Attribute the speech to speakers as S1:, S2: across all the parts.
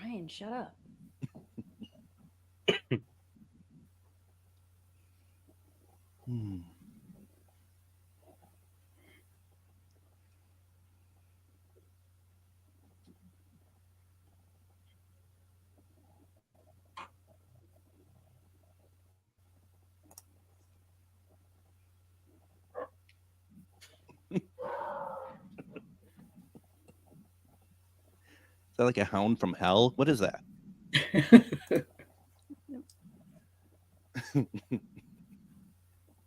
S1: Ryan, shut up.
S2: Is that like a hound from hell? What is that?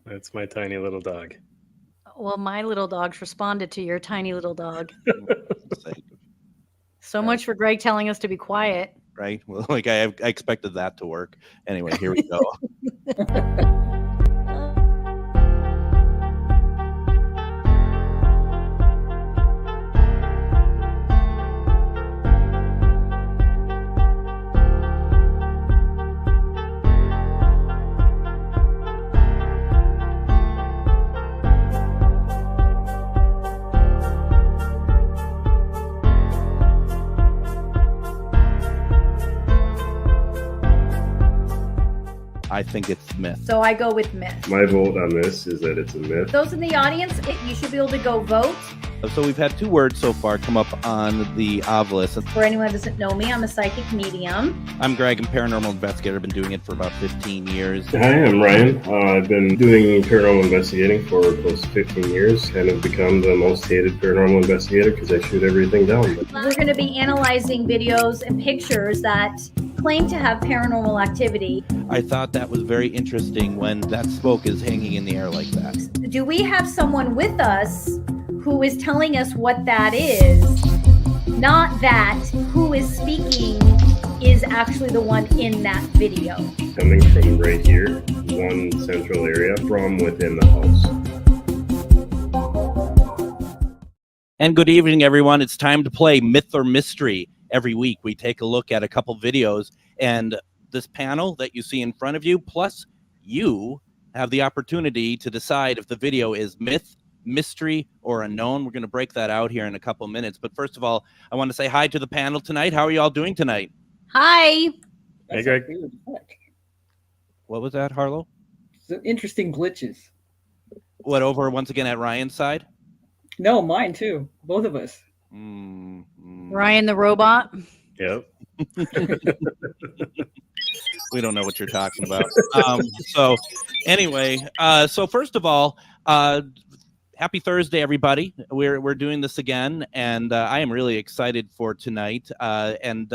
S3: That's my tiny little dog.
S1: Well, my little dogs responded to your tiny little dog.
S2: Sake,
S1: So much for Greg telling us to be quiet.
S2: right? Well, like I expected that to work. Anyway, here we go. I think it's myth.
S1: So I go with myth.
S3: My vote on this is that it's a myth.
S1: Those in the audience, you should be able to go vote.
S2: So we've had 2 words so far come up on the Ovilus.
S1: For anyone who doesn't know me, I'm a psychic medium.
S2: I'm Greg, I'm a paranormal investigator. I've been doing it for about 15 years.
S3: Hi, I'm Ryan. I've been doing paranormal investigating for close to 15 years and have become the most hated paranormal investigator because I shoot everything down.
S1: We're going to be analyzing videos and pictures that claim to have paranormal activity.
S2: I thought that was very interesting when that smoke is hanging in the air like that.
S1: Do we have someone with us who is telling us what that is? Not that who is speaking is actually the one in that video.
S3: Coming from right here, one central area from within the house.
S2: And good evening, everyone. It's time to play Myth or Mystery. Every week, we take a look at a couple videos, and this panel that you see in front of you, plus you have the opportunity to decide if the video is myth, mystery, or unknown. We're going to break that out here in a couple minutes. But first of all, I want to say hi to the panel tonight. How are you all doing tonight?
S1: Hi.
S3: Hey, Greg.
S2: What was that, Harlow?
S4: Some interesting glitches.
S2: What, over once again at Ryan's side?
S4: No, mine too. Both of us.
S1: Ryan the robot.
S3: Yep.
S2: We don't know what you're talking about. So anyway, so first of all, happy Thursday, everybody. We're doing this again, and I am really excited for tonight. And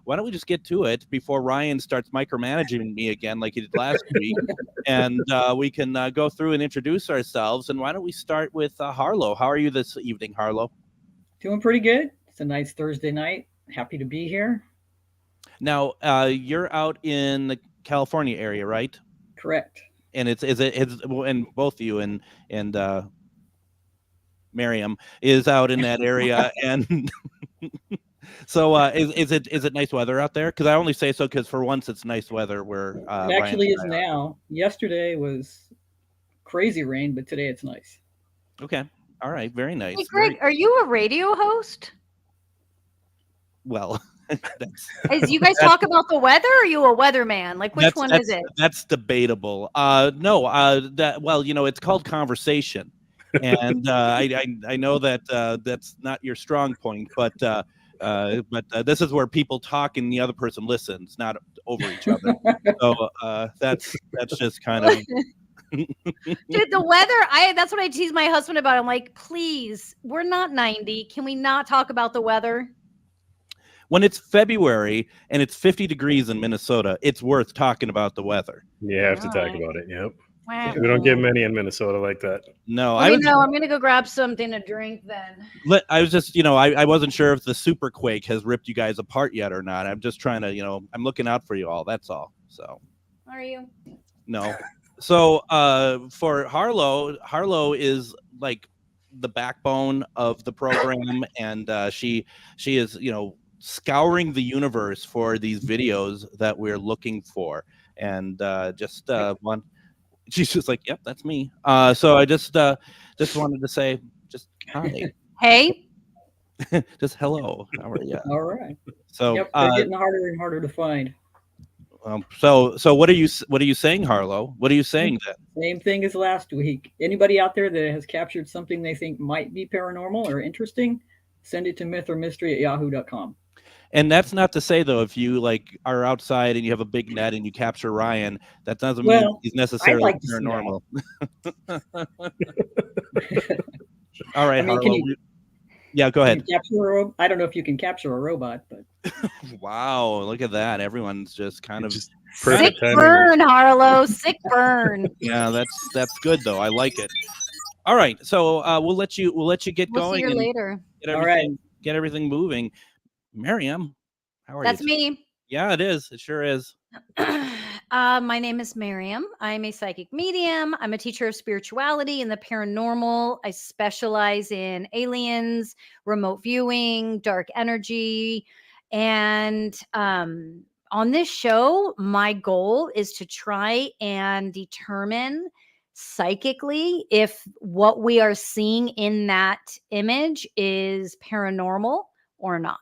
S2: why don't we just get to it before Ryan starts micromanaging me again like he did last week, and we can go through and introduce ourselves. And why don't we start with Harlow? How are you this evening, Harlow?
S4: Doing pretty good. It's a nice Thursday night. Happy to be here.
S2: Now, you're out in the California area, right?
S4: Correct.
S2: And it's and both you and Miriam is out in that area, and so is it nice weather out there? Because I only say so because for once it's nice weather where
S4: it actually is now. Yesterday was crazy rain, but today it's nice.
S2: Okay, all right, very nice.
S1: Hey, Greg, are you a radio host?
S2: Well,
S1: as you guys talk about the weather, or are you a weatherman? Like, which one is it?
S2: That's debatable. No, that well, it's called conversation, and I know that that's not your strong point, but this is where people talk and the other person listens, not over each other. So that's just kind of.
S1: Dude, the weather, that's what I tease my husband about. I'm like, please, we're not 90. Can we not talk about the weather?
S2: When it's February and it's 50 degrees in Minnesota, it's worth talking about the weather.
S3: You have to talk about it. Yep.
S1: Wow.
S3: We don't get many in Minnesota like that.
S2: No,
S1: I'm going to go grab something to drink then.
S2: I was just, I wasn't sure if the super quake has ripped you guys apart yet or not. I'm just trying to, I'm looking out for you all. That's all. So.
S1: Are you?
S2: No. So for Harlow is like the backbone of the program, and she is, scouring the universe for these videos that we're looking for, and she's just like, yep, that's me. So I just wanted to say just hi.
S1: Hey.
S2: Just hello. How are you?
S4: All right.
S2: So,
S4: Yep, they're getting harder and harder to find.
S2: so what are you saying, Harlow? What are you saying then?
S4: Same thing as last week. Anybody out there that has captured something they think might be paranormal or interesting, send it to mythormystery@yahoo.com.
S2: And that's not to say though, if you like are outside and you have a big net and you capture Ryan, that doesn't mean
S4: Well,
S2: he's necessarily
S4: like to see
S2: paranormal. All right,
S4: I mean,
S2: Harlow. Yeah, go ahead.
S4: I don't know if you can capture a robot, but
S2: Wow, look at that. Everyone's just kind of
S3: Just
S1: Sick
S3: perfect timing.
S1: burn, Harlow. Sick burn.
S2: yeah, that's good though. I like it. All right, so we'll let you get
S1: We'll see
S2: going
S1: you
S2: and
S1: later.
S2: get
S4: all right.
S2: everything moving. Miriam, how are
S1: That's
S2: you?
S1: me.
S2: Yeah, it is. It sure is.
S1: My name is Miriam. I'm a psychic medium. I'm a teacher of spirituality and the paranormal. I specialize in aliens, remote viewing, dark energy. And on this show, my goal is to try and determine psychically if what we are seeing in that image is paranormal or not.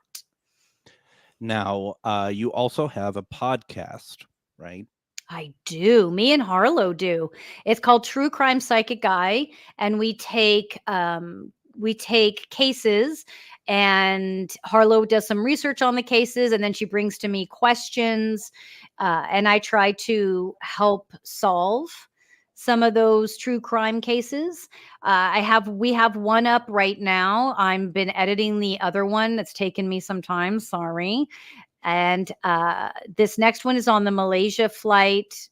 S2: Now, you also have a podcast, right?
S1: I do. Me and Harlow do. It's called True Crime Psychic Guy, and we take cases, and Harlow does some research on the cases, and then she brings to me questions, and I try to help solve some of those true crime cases. We have one up right now. I've been editing the other one. That's taken me some time. Sorry. And this next one is on the Malaysia flight.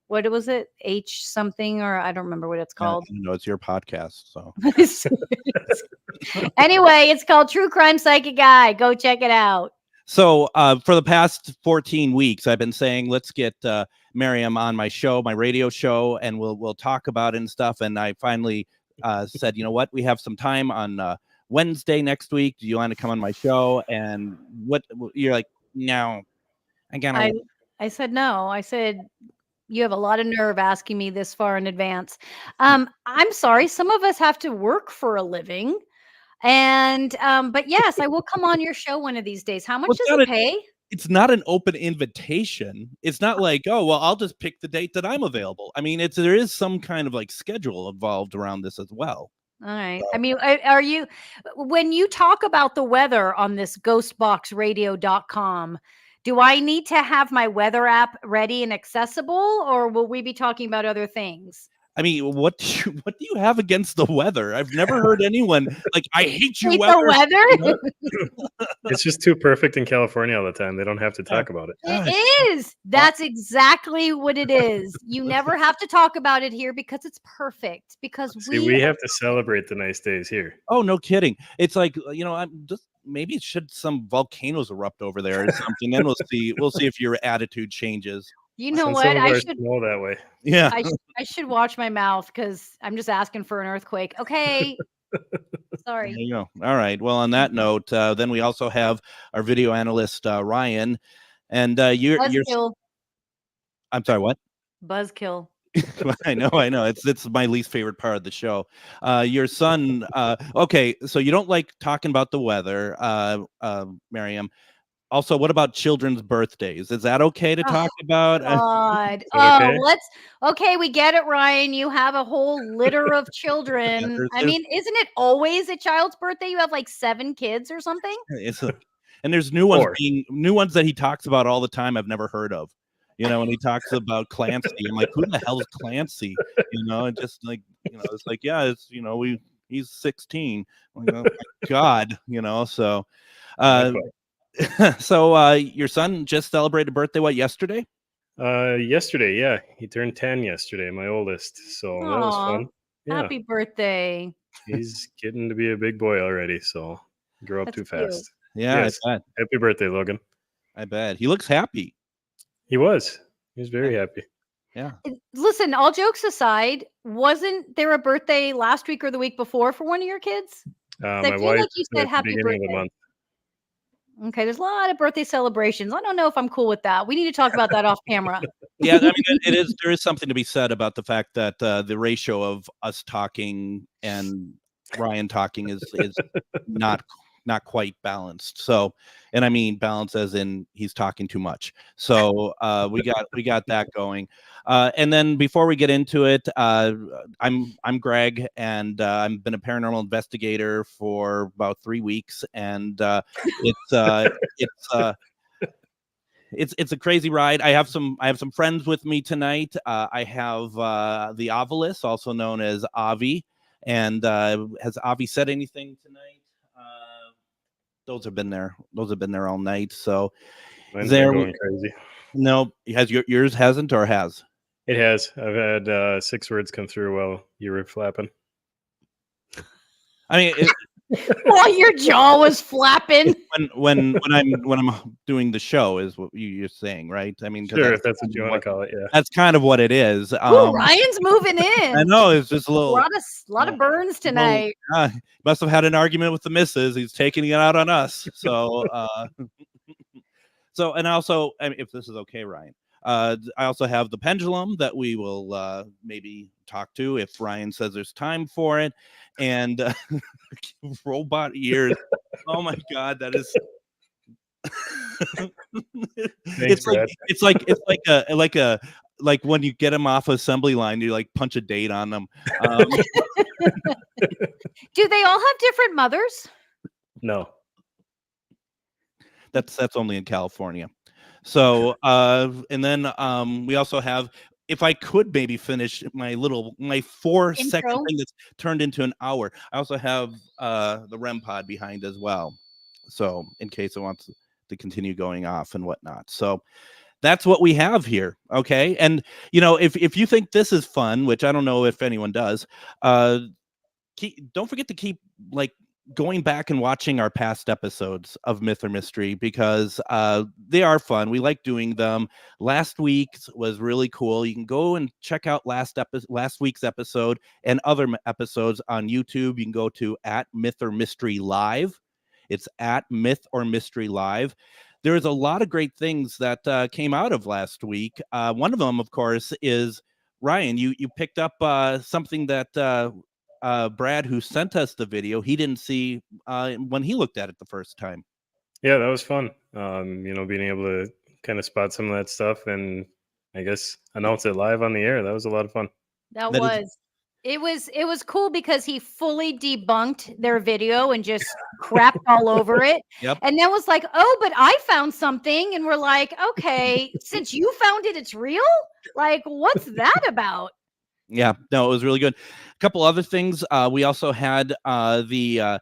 S1: What was it? H something, or I don't remember what it's called.
S2: No, it's your podcast. So
S1: anyway, it's called True Crime Psychic Guy. Go check it out.
S2: So for the past 14 weeks, I've been saying, let's get Miriam on my show, my radio show, and we'll talk about it and stuff. And I finally said, you know what? We have some time on Wednesday next week. Do you want to come on my show? And what you're like, no,
S1: I said no. I said, you have a lot of nerve asking me this far in advance. I'm sorry. Some of us have to work for a living. And but yes, I will come on your show one of these days. How much does it pay?
S2: It's not an open invitation. It's not like, oh, well, I'll just pick the date that I'm available. I mean, there is some kind of like schedule involved around this as well.
S1: All right. I mean, are you, when you talk about the weather on this ghostboxradio.com, do I need to have my weather app ready and accessible, or will we be talking about other things?
S2: I mean, what do you have against the weather? I've never heard anyone like, I hate you,
S1: weather.
S2: The
S3: weather? It's just too perfect in California all the time. They don't have to talk about it.
S1: It is. That's exactly what it is. You never have to talk about it here because it's perfect. Because
S3: we have to celebrate the nice days here.
S2: Oh, no kidding. It's like, you know, I'm just maybe it should some volcanoes erupt over there or something. Then we'll see if your attitude changes.
S1: You know what? I should
S3: know that way.
S2: Yeah.
S1: I should watch my mouth because I'm just asking for an earthquake. Okay. Sorry.
S2: There you go. All right. Well, on that note, then we also have our video analyst Ryan, and you're. I'm sorry. What?
S1: Buzzkill.
S2: I know. It's my least favorite part of the show. Your son. Okay, so you don't like talking about the weather, Miriam. Also, what about children's birthdays? Is that okay to talk about?
S1: God. Okay, we get it, Ryan. You have a whole litter of children. I mean, isn't it always a child's birthday? You have like 7 kids or something?
S2: And there's new ones that he talks about all the time I've never heard of. You know, when he talks about Clancy, I'm like, who the hell is Clancy? You know, and just like, you know, it's like, yeah, it's, you know, he's 16. Like, oh my God, you know, so so your son just celebrated birthday yesterday?
S3: Yesterday, yeah. He turned 10 yesterday, my oldest. So that was fun.
S1: Yeah. Happy birthday.
S3: He's getting to be a big boy already, so grew up too fast.
S2: Yeah, yes. I bet.
S3: Happy birthday, Logan.
S2: I bet. He looks happy.
S3: He was very happy.
S2: Yeah.
S1: Listen, all jokes aside, wasn't there a birthday last week or the week before for one of your kids?
S3: My wife,
S1: like you said happy birthday. Of the month. Okay, there's a lot of birthday celebrations. I don't know if I'm cool with that. We need to talk about that off camera.
S2: Yeah, I mean, there is something to be said about the fact that the ratio of us talking and Ryan talking is not not quite balanced. So, and I mean balanced as in he's talking too much. So we got that going. And then before we get into it, I'm Greg, and I've been a paranormal investigator for about 3 weeks, and it's a crazy ride. I have some friends with me tonight. I have the Ovilus, also known as Avi, and has Avi said anything tonight? Those have been there all night. So
S5: Mine's been going crazy.
S2: No, yours hasn't, or has?
S5: It has. I've had 6 words come through while you were flapping.
S2: I mean,
S1: while your jaw was flapping.
S2: When I'm doing the show is what you're saying, right? I mean,
S5: sure, if that's what you want to call it. Yeah,
S2: that's kind of what it is.
S1: Ooh, Ryan's moving in.
S2: I know, it's just a
S1: lot of burns tonight.
S2: Must have had an argument with the missus. He's taking it out on us. So, and also, I mean, if this is okay, Ryan. I also have the pendulum that we will maybe talk to if Ryan says there's time for it, and robot ears. Oh my God, that is.
S5: Thanks,
S2: it's like when you get them off assembly line, you like punch a date on them.
S1: Do they all have different mothers?
S5: No,
S2: that's only in California. So, and then we also have, if I could maybe finish my 4-second thing that's turned into an hour. I also have the REM pod behind as well. So in case it wants to continue going off and whatnot. So that's what we have here. Okay. And if you think this is fun, which I don't know if anyone does, don't forget to keep going back and watching our past episodes of Myth or Mystery, because they are fun. We like doing them. Last week's was really cool. You can go and check out last week's episode and other episodes on YouTube. You can go to @MythOrMysteryLive. It's @MythOrMysteryLive. There's a lot of great things that came out of last week. One of them, of course, is Ryan. You picked up something that Brad, who sent us the video, he didn't see when he looked at it the first time.
S5: Yeah, that was fun. Being able to kind of spot some of that stuff and I guess announce it live on the air. That was a lot of fun.
S1: It was cool because he fully debunked their video and just crapped all over it.
S2: Yep.
S1: And then was like, oh, but I found something. And we're like, okay, since you found it, it's real? Like, what's that about?
S2: Yeah, no, it was really good. A couple other things. We also had the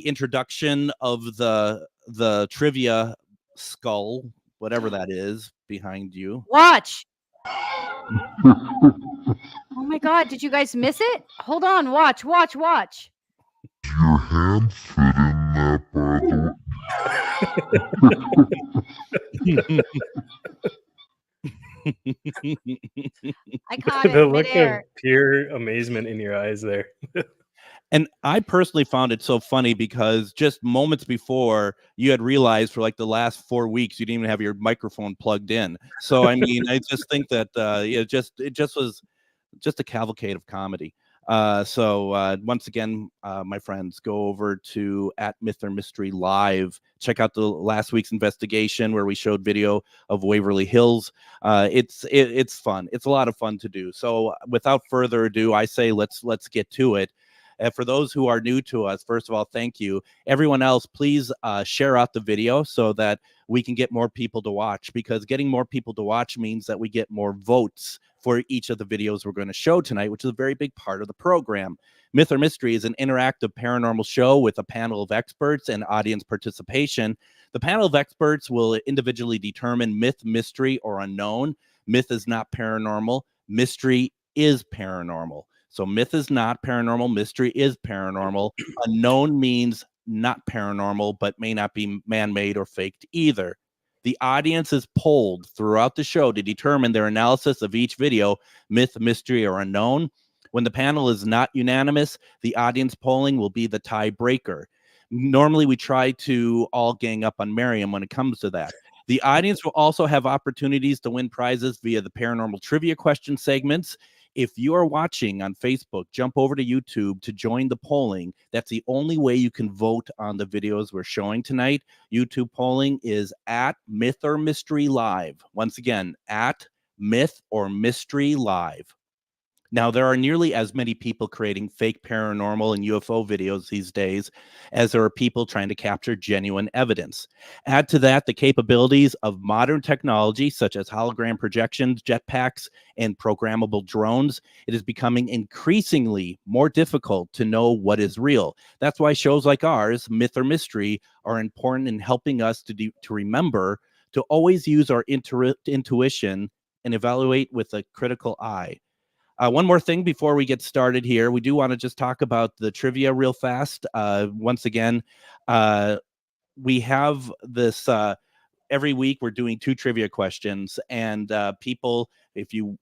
S2: introduction of the trivia skull, whatever that is, behind you.
S1: Watch. Oh my God, did you guys miss it? Hold on, watch.
S6: Your hand fit in that, by the
S1: I caught
S5: The
S1: it
S5: look
S1: midair.
S5: of pure amazement in your eyes there.
S2: And I personally found it so funny because just moments before, you had realized for like the last 4 weeks you didn't even have your microphone plugged in. So I mean, I just think that it just was just a cavalcade of comedy. So once again, my friends, go over to @MythOrMysteryLive. Check out the last week's investigation where we showed video of Waverly Hills. It's fun. It's a lot of fun to do. So without further ado, I say let's get to it. For those who are new to us, first of all, thank you. Everyone else, please share out the video so that we can get more people to watch, because getting more people to watch means that we get more votes for each of the videos we're going to show tonight, which is a very big part of the program. Myth or Mystery is an interactive paranormal show with a panel of experts and audience participation. The panel of experts will individually determine myth, mystery, or unknown. Myth is not paranormal. Mystery is paranormal. So myth is not paranormal. Mystery is paranormal. Unknown means not paranormal, but may not be man-made or faked either. The audience is polled throughout the show to determine their analysis of each video, myth, mystery, or unknown. When the panel is not unanimous, the audience polling will be the tiebreaker. Normally, we try to all gang up on Miriam when it comes to that. The audience will also have opportunities to win prizes via the paranormal trivia question segments. If you are watching on Facebook, jump over to YouTube to join the polling. That's the only way you can vote on the videos we're showing tonight. YouTube polling is at Myth or Mystery Live. Once again, at Myth or Mystery Live. Now, there are nearly as many people creating fake paranormal and UFO videos these days as there are people trying to capture genuine evidence. Add to that the capabilities of modern technology, such as hologram projections, jetpacks, and programmable drones. It is becoming increasingly more difficult to know what is real. That's why shows like ours, Myth or Mystery, are important in helping us to remember to always use our intuition and evaluate with a critical eye. One more thing before we get started here. We do want to just talk about the trivia real fast. Once again, we have this every week. We're doing 2 trivia questions, and people, if you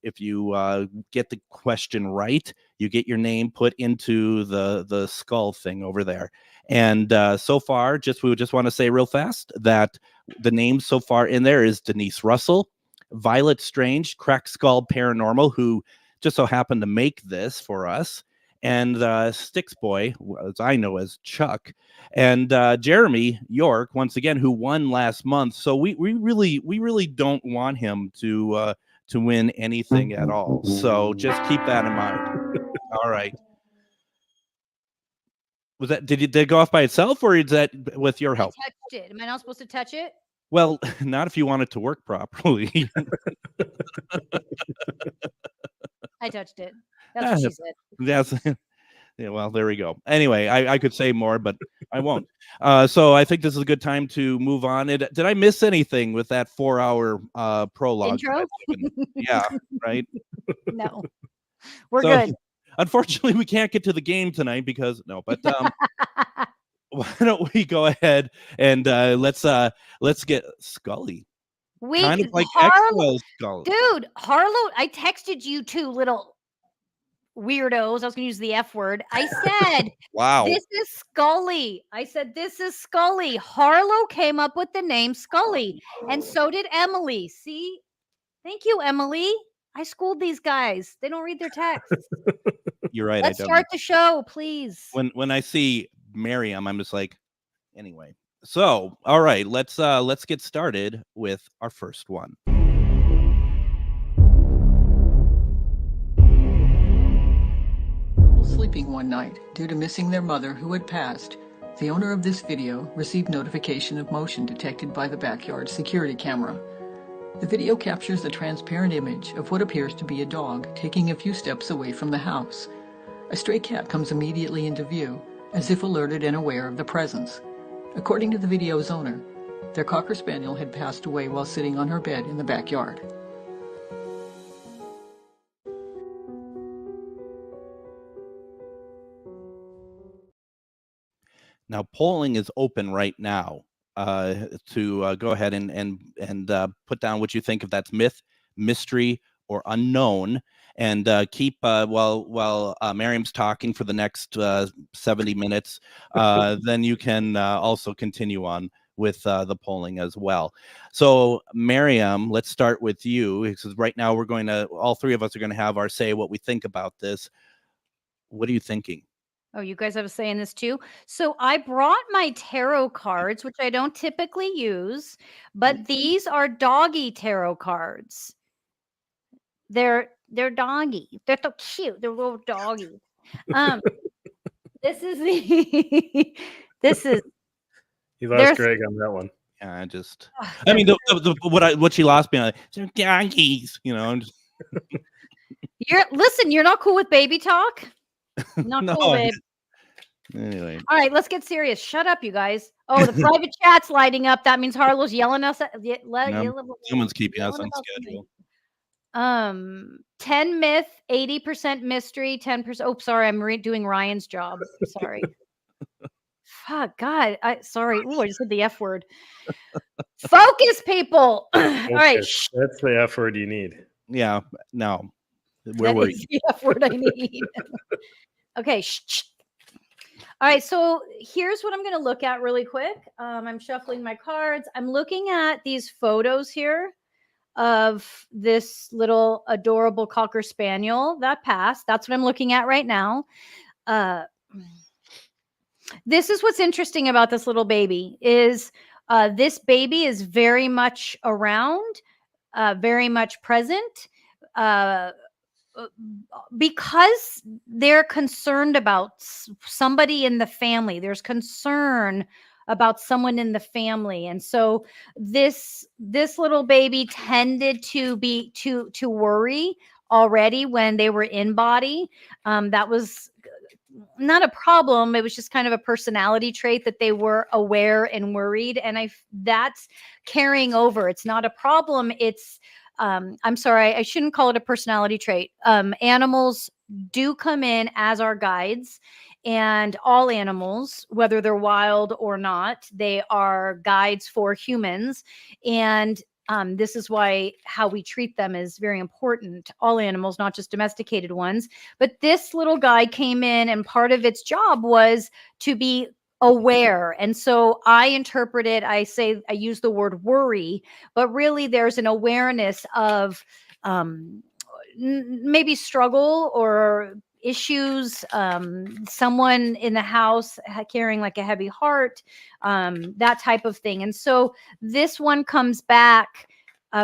S2: get the question right, you get your name put into the skull thing over there. And so far, we just want to say real fast that the names so far in there is Denise Russell, Violet Strange, Crack Skull Paranormal, who just so happened to make this for us, and Sticks Boy, as I know as Chuck, and Jeremy York, once again, who won last month. So we really don't want him to win anything at all. So just keep that in mind. All right. Was that did it go off by itself, or is that with your help?
S1: I touched it. Am I not supposed to touch it?
S2: Well, not if you want it to work properly.
S1: I touched it. That's what she said.
S2: That's yeah, well, there we go. Anyway, I could say more, but I won't. So I think this is a good time to move on. Did I miss anything with that 4-hour prologue?
S1: Intro?
S2: Yeah, right.
S1: No, we're
S2: So,
S1: good.
S2: Unfortunately, we can't get to the game tonight because but why don't we go ahead and let's get Scully. Kind of like
S1: Harlow,
S2: Scully.
S1: dude, Harlow, I texted you 2 little weirdos. I was going to use the F word. I said,
S2: Wow.
S1: This is Scully. I said, this is Scully. Harlow came up with the name Scully, and so did Emily. See? Thank you, Emily. I schooled these guys. They don't read their texts.
S2: You're right.
S1: Let's start the show, please.
S2: When I see Miriam, I'm just like, anyway. So, all right, let's get started with our first one.
S7: Sleeping one night due to missing their mother who had passed. The owner of this video received notification of motion detected by the backyard security camera. The video captures the transparent image of what appears to be a dog taking a few steps away from the house. A stray cat comes immediately into view, as if alerted and aware of the presence. According to the video's owner, their Cocker Spaniel had passed away while sitting on her bed in the backyard.
S2: Now, polling is open right now to go ahead and put down what you think if that's myth, mystery, or unknown. And keep while Miriam's talking for the next 70 minutes. Then you can also continue on with the polling as well. So, Miriam, let's start with you, because right now all 3 of us are going to have our say what we think about this. What are you thinking?
S1: Oh, you guys have a say in this too? So I brought my tarot cards, which I don't typically use, but these are doggy tarot cards. They're doggy. They're so cute. They're little doggies. This is
S5: You lost Greg on that one.
S2: Yeah, I mean, what she lost me on, donkeys, I'm just.
S1: You're not cool with baby talk? Not
S2: No,
S1: cool, babe.
S2: Anyway.
S1: All right, let's get serious. Shut up, you guys. Oh, the private chat's lighting up. That means Harlow's yelling us.
S2: Someone's keeping us on schedule.
S1: 10 myth, 80% mystery, 10%. Oh, sorry, I'm doing Ryan's job. Sorry. Fuck, God. Sorry. Ooh, I just said the F word. Focus, people. All right.
S5: That's the F word you need.
S2: Yeah, no.
S1: That is the F word I need. Okay. All right, so here's what I'm going to look at really quick. I'm shuffling my cards. I'm looking at these photos here of this little adorable Cocker Spaniel that passed. That's what I'm looking at right now. This is what's interesting about this little baby is this baby is very much around, very much present, because they're concerned about somebody in the family. There's concern about someone in the family, and so this little baby tended to be to worry already when they were in body. That was not a problem. It was just kind of a personality trait that they were aware and worried, and that's carrying over. It's not a problem. It's I'm sorry, I shouldn't call it a personality trait. Animals do come in as our guides, and all animals, whether they're wild or not, they are guides for humans. And this is why how we treat them is very important. All animals, not just domesticated ones. But this little guy came in, and part of its job was to be aware. And so I interpret it, I use the word worry, but really there's an awareness of maybe struggle or issues, someone in the house carrying like a heavy heart, that type of thing. And so this one comes back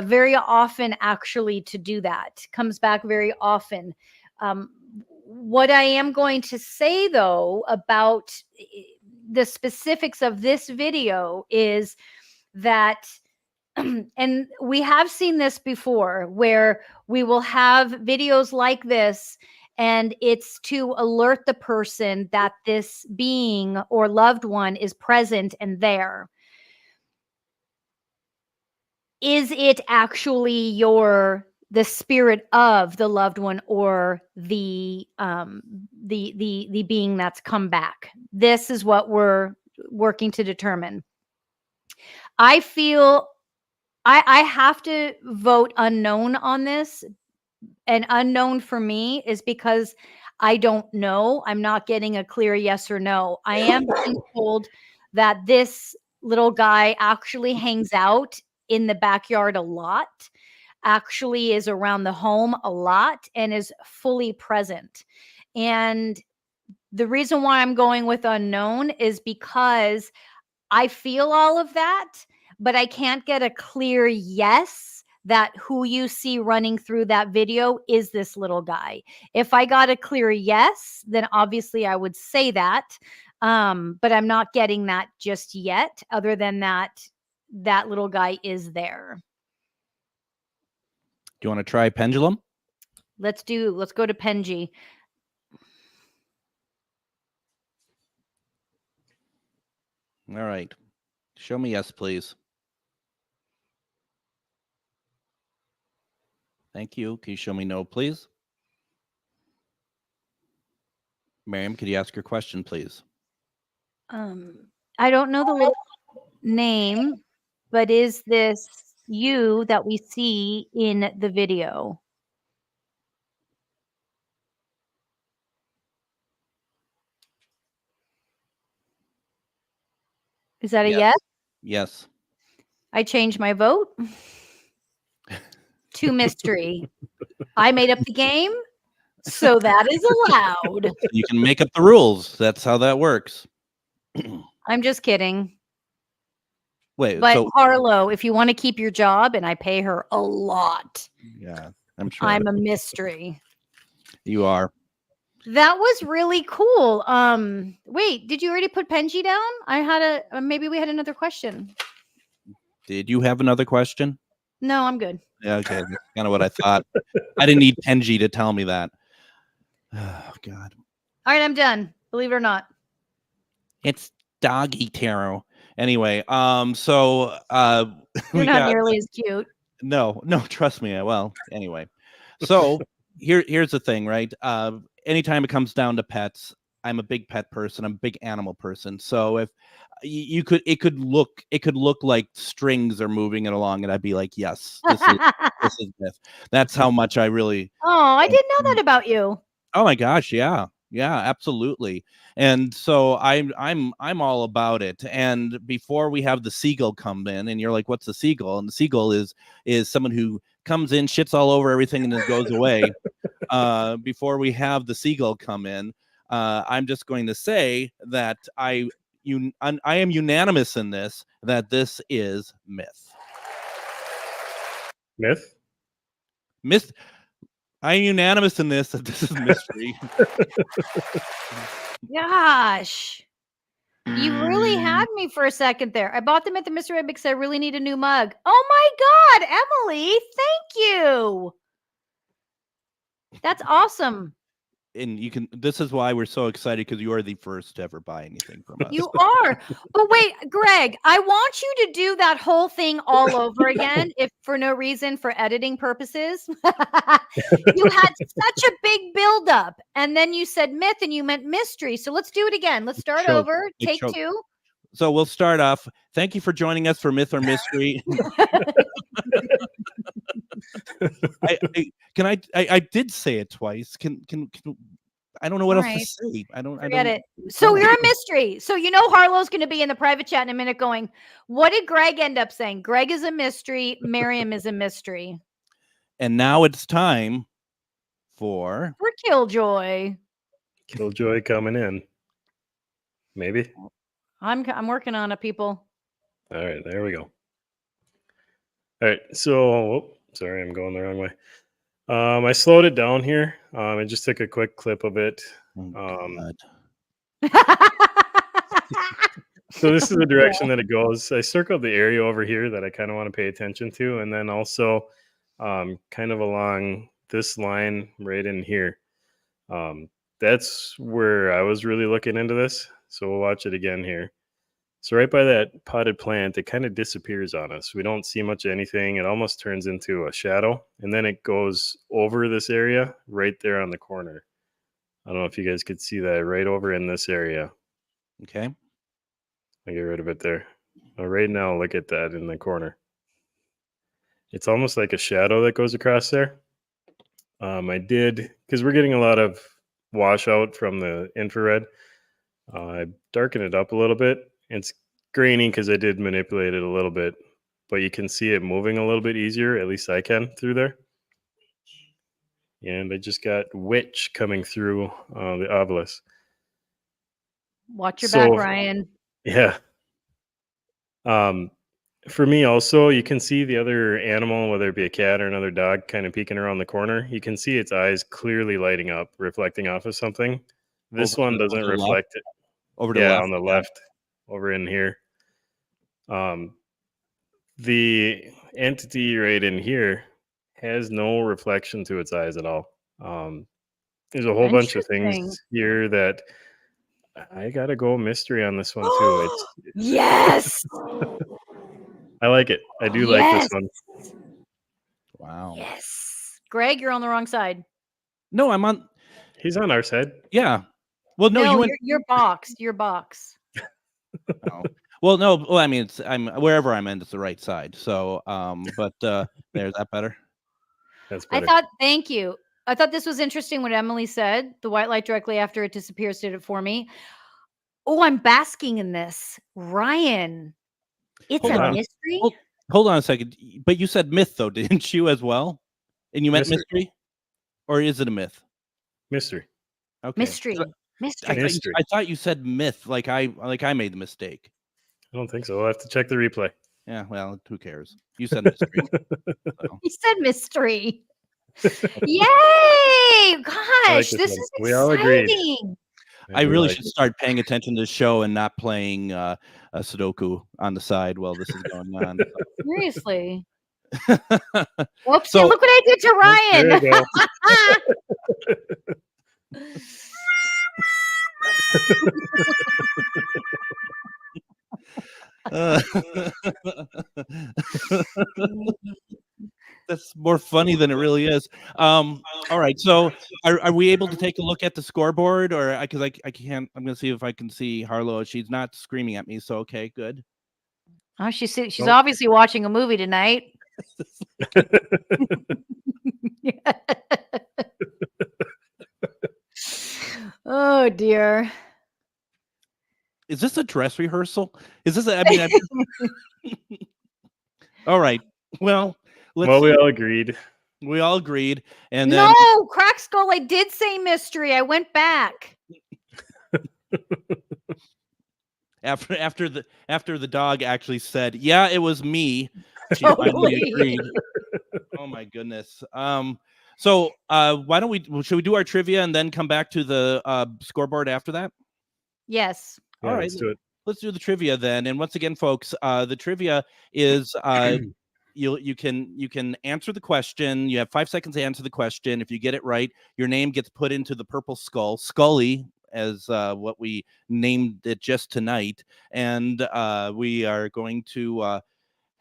S1: very often, actually, to do that. Comes back very often. What I am going to say, though, about the specifics of this video is that, and we have seen this before, where we will have videos like this, and it's to alert the person that this being or loved one is present and there. Is it actually the spirit of the loved one or the being that's come back? This is what we're working to determine. I feel I have to vote unknown on this. And unknown for me is because I don't know. I'm not getting a clear yes or no. I am being told that this little guy actually hangs out in the backyard a lot, actually is around the home a lot, and is fully present. And the reason why I'm going with unknown is because I feel all of that, but I can't get a clear yes that who you see running through that video is this little guy. If I got a clear yes, then obviously I would say that. But I'm not getting that just yet, other than that little guy is there.
S2: Do you want to try pendulum?
S1: Let's go to Penji.
S2: All right. Show me yes, please. Thank you. Can you show me no, please? Miriam, could you ask your question, please?
S1: I don't know the little name, but is this you that we see in the video? Is that a yes?
S2: Yes.
S1: I changed my vote to mystery. I made up the game, so that is allowed.
S2: You can make up the rules. That's how that works.
S1: I'm just kidding.
S2: Wait,
S1: But
S2: so
S1: Harlow, if you want to keep your job, and I pay her a lot,
S2: yeah, I'm sure
S1: I'm a mystery.
S2: you are.
S1: That was really cool. Wait, did you already put Penji down? I had maybe we had another question.
S2: Did you have another question?
S1: No, I'm good.
S2: Yeah, okay. That's kind of what I thought. I didn't need Penji to tell me that. Oh, God.
S1: All right, I'm done. Believe it or not.
S2: It's doggy tarot. Anyway, so
S1: You're not nearly as cute.
S2: No, trust me. Well, anyway. So here's the thing, right? Anytime it comes down to pets, I'm a big pet person. I'm a big animal person. So if it could look like strings are moving it along, and I'd be like, yes, this is myth. That's how much I really.
S1: Oh, I didn't know that about you.
S2: Oh my gosh, yeah. Yeah, absolutely. And so I'm all about it. And before we have the seagull come in, and you're like, "What's the seagull?" And the seagull is someone who comes in, shits all over everything, and then goes away. Before we have the seagull come in, I'm just going to say that I am unanimous in this that this is myth.
S5: Myth?
S2: Myth. I'm unanimous in this that this is mystery.
S1: Gosh. You really had me for a second there. I bought them at the Mystery Red because I really need a new mug. Oh my God, Emily, thank you. That's awesome.
S2: And this is why we're so excited, because you are the first to ever buy anything from us.
S1: You are. But wait, Greg, I want you to do that whole thing all over again, if for no reason, for editing purposes. You had such a big buildup, and then you said myth and you meant mystery. So let's do it again. Let's start
S2: Choke.
S1: over.
S2: It
S1: Take
S2: choked.
S1: 2.
S2: So we'll start off. Thank you for joining us for Myth or Mystery. I did say it twice. Can I don't know what
S1: All
S2: else
S1: right.
S2: to say. I don't
S1: Forget it. So you're a mystery. So you know Harlow's going to be in the private chat in a minute going, what did Greg end up saying? Greg is a mystery. Miriam is a mystery.
S2: And now it's time for
S1: Killjoy.
S5: Killjoy coming in. Maybe.
S1: I'm working on it, people.
S5: All right, there we go. All right, so sorry, I'm going the wrong way. I slowed it down here. I just took a quick clip of it.
S2: God.
S5: So this is the direction that it goes. I circled the area over here that I kind of want to pay attention to, and then also kind of along this line right in here. That's where I was really looking into this. So we'll watch it again here. So right by that potted plant, it kind of disappears on us. We don't see much of anything. It almost turns into a shadow, and then it goes over this area right there on the corner. I don't know if you guys could see that right over in this area.
S2: Okay.
S5: I get rid of it there. Right now, look at that in the corner. It's almost like a shadow that goes across there. I did, because we're getting a lot of washout from the infrared. I darkened it up a little bit. It's grainy because I did manipulate it a little bit, but you can see it moving a little bit easier. At least I can through there. And I just got witch coming through the obelisk.
S1: Watch your back,
S5: So-
S1: Ryan.
S5: Yeah. For me also, you can see the other animal, whether it be a cat or another dog, kind of peeking around the corner. You can see its eyes clearly lighting up, reflecting off of something. This
S2: Over
S5: one
S2: to
S5: doesn't
S2: the left?
S5: reflect it.
S2: Over to
S5: Yeah,
S2: left.
S5: on the left, over in here. The entity right in here has no reflection to its eyes at all. There's a whole bunch of
S1: Interesting.
S5: things here that I gotta go mystery on this one too.
S1: Yes.
S5: I like it. I do like this
S1: Yes.
S5: one.
S2: Wow.
S1: Yes. Greg, you're on the wrong side.
S2: No, I'm on.
S5: He's on our side.
S2: Yeah. Well, no, you went.
S1: you're boxed. You're boxed.
S2: Oh. Well, no. Well, I mean, I'm wherever I'm in, it's the right side. So, but there's that better.
S5: That's
S1: I
S5: better.
S1: thought, thank you. I thought this was interesting what Emily said. The white light directly after it disappears did it for me. Oh, I'm basking in this. Ryan, it's
S2: Hold
S1: a
S5: on.
S1: mystery.
S2: Hold on a second. But you said myth, though, didn't you, as well? And you meant
S5: Mystery.
S2: mystery, or is it a myth?
S5: Mystery.
S2: Okay.
S1: Mystery.
S2: I
S1: Mystery.
S2: thought,
S5: Mystery.
S2: I thought you said myth, like I made the mistake.
S5: I don't think so. We'll have to check the replay.
S2: Yeah. Well, who cares? You said mystery. So.
S1: He said mystery. Yay! Gosh,
S5: this
S1: this
S5: one.
S1: is
S5: We all agreed.
S1: exciting.
S2: I
S5: do
S2: really
S5: like
S2: should
S5: it.
S2: start paying attention to the show and not playing a Sudoku on the side while this is going on.
S1: Seriously.
S2: So-
S1: Oops,
S2: So-
S1: look what I did to Ryan.
S5: There you go.
S2: That's more funny than it really is. All right, so are we able to take a look at the scoreboard, or because I can't? I'm gonna see if I can see Harlow. She's not screaming at me, so okay, good.
S1: Oh, she's
S5: Nope.
S1: obviously watching a movie tonight. Oh dear.
S2: Is this a dress rehearsal? Is this? All right. Well, let's.
S5: Well, we
S2: see.
S5: all agreed.
S2: We all agreed, and then
S1: No, Crack Skull, I did say mystery. I went back.
S2: after the dog actually said, "Yeah, it was me," she finally
S1: Totally.
S2: agreed. Oh my goodness. So why don't we? Should we do our trivia and then come back to the scoreboard after that?
S1: Yes.
S5: Yeah,
S2: All right.
S5: let's do it.
S2: Let's do the trivia then. And once again, folks, the trivia is you can answer the question. You have 5 seconds to answer the question. If you get it right, your name gets put into the purple skull, Scully, as what we named it just tonight. And we are going to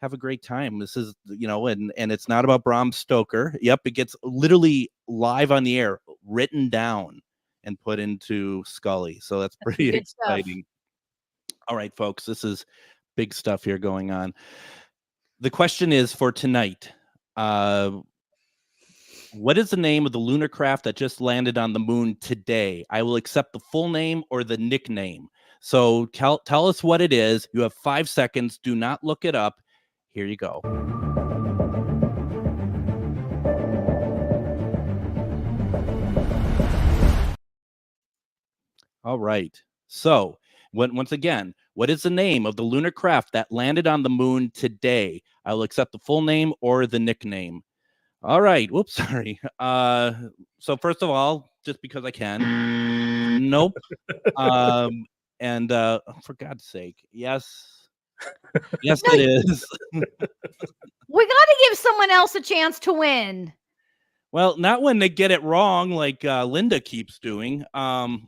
S2: have a great time. This is, and it's not about Bram Stoker. Yep, it gets literally live on the air, written down and put into Scully. So that's pretty
S1: good stuff.
S2: exciting. All right, folks, this is big stuff here going on. The question is for tonight. What is the name of the lunar craft that just landed on the moon today? I will accept the full name or the nickname. So tell us what it is. You have 5 seconds. Do not look it up. Here you go. All right. So once again, what is the name of the lunar craft that landed on the moon today? I will accept the full name or the nickname. All right. Whoops, sorry. So first of all, just because I can. Nope. And for God's sake, yes. Yes, it is.
S1: We got to give someone else a chance to win.
S2: Well, not when they get it wrong, like Linda keeps doing.
S1: Do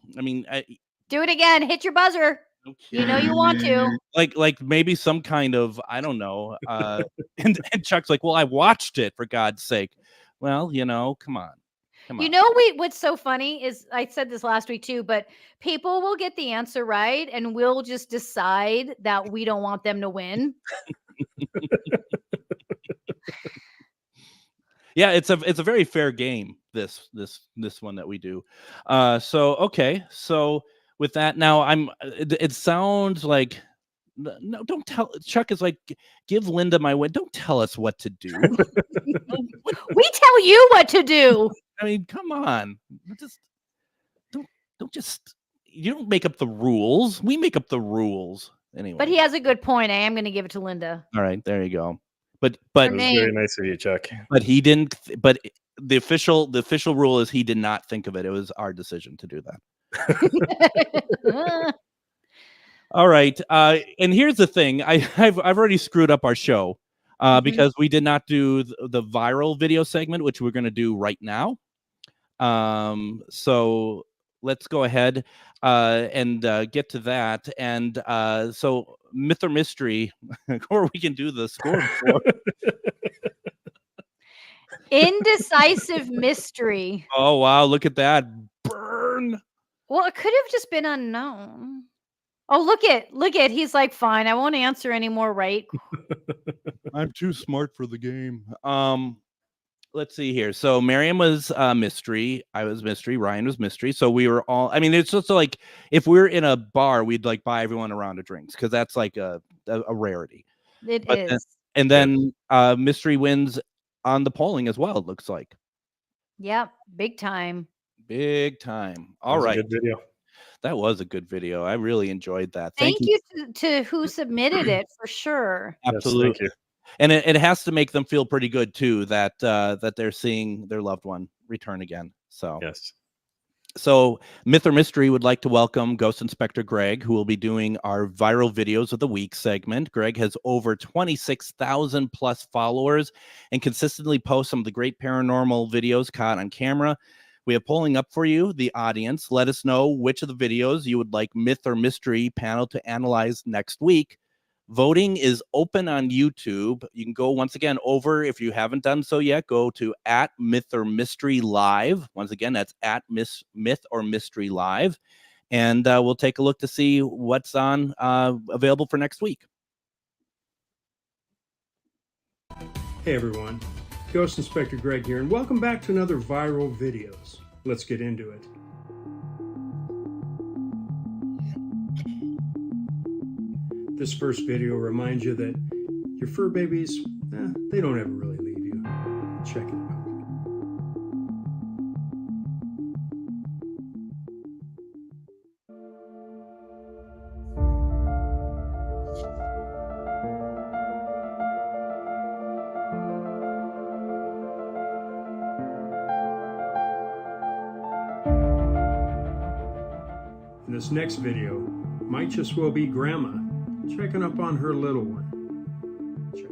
S1: it again. Hit your buzzer. You know you want to.
S2: Like maybe some kind of, I don't know. And Chuck's like, well, I watched it, for God's sake. Well, come on.
S1: What's so funny is, I said this last week too, but people will get the answer right and we'll just decide that we don't want them to win.
S2: Yeah, it's a very fair game, this one that we do. Okay. So with that, now it sounds like, no, don't tell. Chuck is like, give Linda my win. Don't tell us what to do.
S1: We tell you what to do.
S2: I mean, come on. Just don't just, you don't make up the rules. We make up the rules anyway.
S1: But he has a good point. I am going to give it to Linda.
S2: All right, there you go. But
S5: That was very nice of you, Chuck.
S2: But he didn't. But the official rule is he did not think of it. It was our decision to do that. All right. And here's the thing. I've already screwed up our show because we did not do the viral video segment, which we're going to do right now. So let's go ahead and get to that. And so myth or mystery, or we can do the score.
S1: Indecisive mystery.
S2: Oh, wow. Look at that. Burn.
S1: Well, it could have just been unknown. Oh, look at. He's like, fine, I won't answer anymore, right?
S2: I'm too smart for the game. Let's see here. So Miriam was mystery. I was mystery. Ryan was mystery. So we were all, I mean, it's just like, if we're in a bar, we'd like buy everyone a round of drinks because that's like a rarity.
S1: It is.
S2: Then mystery wins on the polling as well, it looks like.
S1: Yep. Big time.
S2: Big time. All right.
S5: Good video.
S2: That was a good video. I really enjoyed that.
S1: Thank you to who submitted it, for sure.
S2: Absolutely.
S5: Yes, thank you.
S2: And it has to make them feel pretty good too that they're seeing their loved one return again. So
S5: yes.
S2: So Myth or Mystery would like to welcome Ghost Inspector Greg, who will be doing our Viral Videos of the Week segment. Greg has over 26,000 plus followers and consistently posts some of the great paranormal videos caught on camera. We have polling up for you, the audience. Let us know which of the videos you would like Myth or Mystery panel to analyze next week. Voting is open on YouTube. You can go once again over, if you haven't done so yet, go to @MythOrMysteryLive. Once again, that's @MythOrMysteryLive. And we'll take a look to see what's on available for next week.
S8: Hey everyone, Ghost Inspector Greg here, and welcome back to another Viral Videos. Let's get into it. this first video reminds you that your fur babies, they don't ever really leave you. Check it out. In this next video might just well be Grandma checking up on her little one. Check.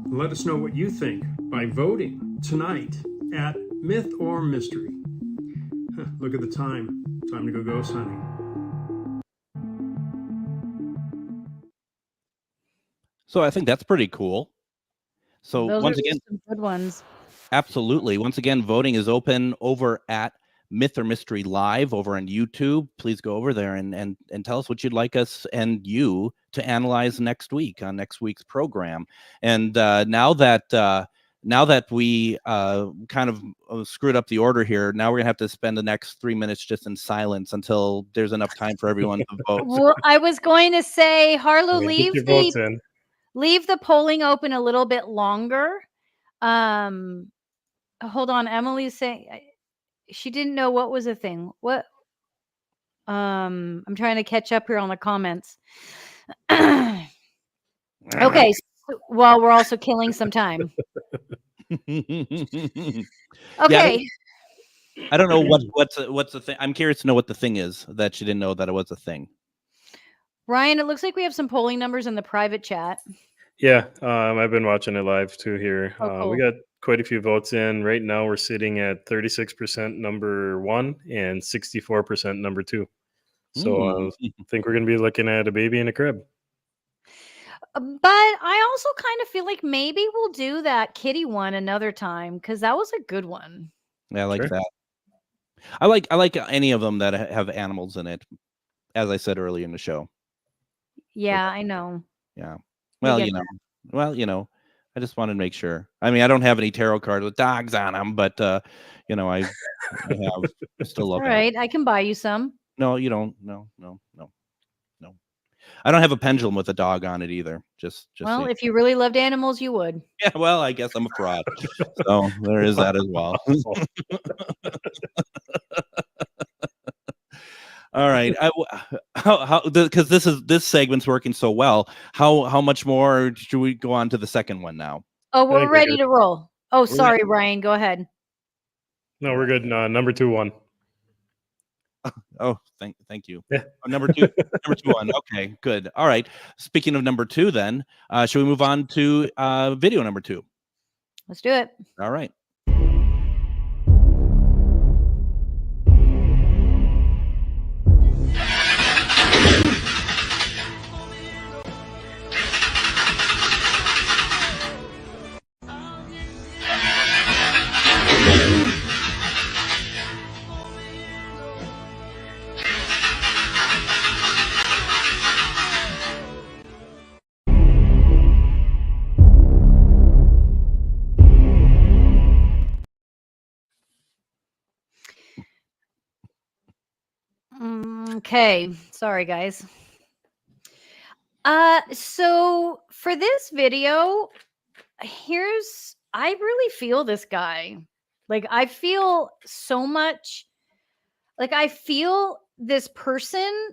S8: Let us know what you think by voting tonight at Myth or Mystery. Look at the time. Time to go ghost hunting.
S2: So I think that's pretty cool. So
S1: Those
S2: once
S1: are
S2: again,
S1: some good ones.
S2: absolutely. Once again, voting is open over at Myth or Mystery Live over on YouTube. Please go over there and tell us what you'd like us and you to analyze next week on next week's program. And now that we kind of screwed up the order here, now we're gonna have to spend the next 3 minutes just in silence until there's enough time for everyone to vote.
S1: Well, I was going to say, Harlow,
S5: Get
S1: leave
S5: your votes in.
S1: the polling open a little bit longer. Hold on, Emily's saying she didn't know what was a thing. What? I'm trying to catch up here on the comments. Okay, so, well, we're also killing some time. Okay.
S2: I don't know what's the thing. I'm curious to know what the thing is that she didn't know that it was a thing.
S1: Ryan, it looks like we have some polling numbers in the private chat.
S5: Yeah, I've been watching it live too here.
S1: Oh,
S5: We
S1: cool.
S5: got quite a few votes in. Right now we're sitting at 36% number 1 and 64% number 2. So I think we're going to be looking at a baby in a crib.
S1: But I also kind of feel like maybe we'll do that kitty one another time because that was a good one.
S2: Yeah, I like
S5: Sure.
S2: that. I like any of them that have animals in it, as I said earlier in the show.
S1: Yeah, I know.
S2: Yeah.
S1: We
S2: Well,
S1: get
S2: I just wanted to make sure. I mean, I don't have any tarot cards with dogs on them, but I have I still
S1: All
S2: love it.
S1: right, I can buy you some.
S2: No, you don't. No. I don't have a pendulum with a dog on it either. Just
S1: Well,
S2: so
S1: if you really loved animals, you would.
S2: yeah, well, I guess I'm a fraud. So there is that as well. All right. Because this segment's working so well. How much more should we go on to the second one now?
S1: Oh,
S5: I
S1: we're
S5: think we're
S1: ready
S5: good.
S1: to roll. Oh,
S5: We're
S1: sorry, Ryan. Go ahead.
S5: No, we're good. Number 2-1.
S2: Oh, thank you.
S5: Yeah.
S2: Oh, number 2 one. Okay, good. All right. Speaking of number 2, then should we move on to video number 2?
S1: Let's do it.
S2: All right.
S1: Okay, sorry guys. So for this video, I really feel this guy. Like I feel so much, like I feel this person,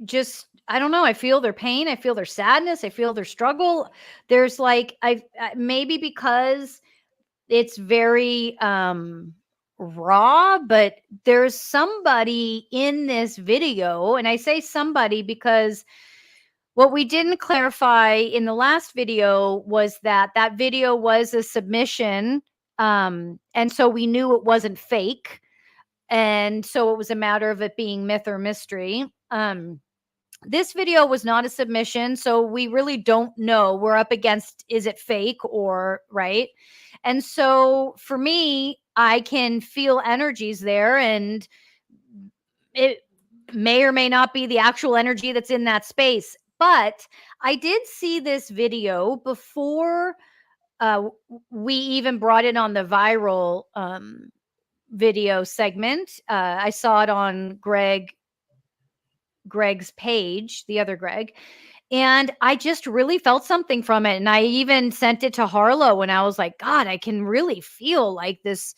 S1: just, I don't know. I feel their pain. I feel their sadness. I feel their struggle. There's like, maybe because it's very, raw, but there's somebody in this video, and I say somebody because what we didn't clarify in the last video was that video was a submission And so we knew it wasn't fake. And so it was a matter of it being myth or mystery. This video was not a submission, so we really don't know. We're up against, is it fake or right? And so for me, I can feel energies there, and it may or may not be the actual energy that's in that space. But I did see this video before we even brought it on the viral video segment. I saw it on Greg's page, the other Greg, and I just really felt something from it. And I even sent it to Harlow, and I was like, God, I can really feel like this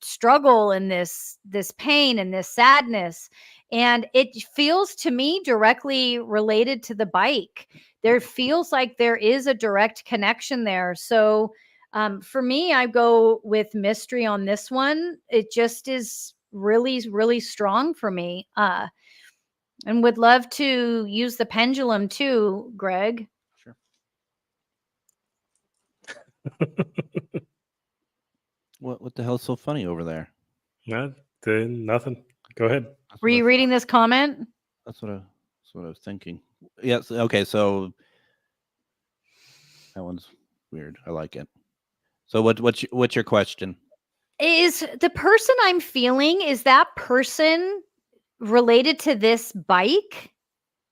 S1: struggle and this pain and this sadness. And it feels to me directly related to the bike. There feels like there is a direct connection there. So for me, I go with mystery on this one. It just is really, really strong for me. And would love to use the pendulum too, Greg.
S2: Sure. What the hell's so funny over there?
S5: Nothing. Go ahead.
S2: That's
S1: Were
S2: what
S1: you reading this comment?
S2: That's what I was thinking. Yes. Okay. So that one's weird. I like it. So what's your question?
S1: Is the person I'm feeling, is that person related to this bike,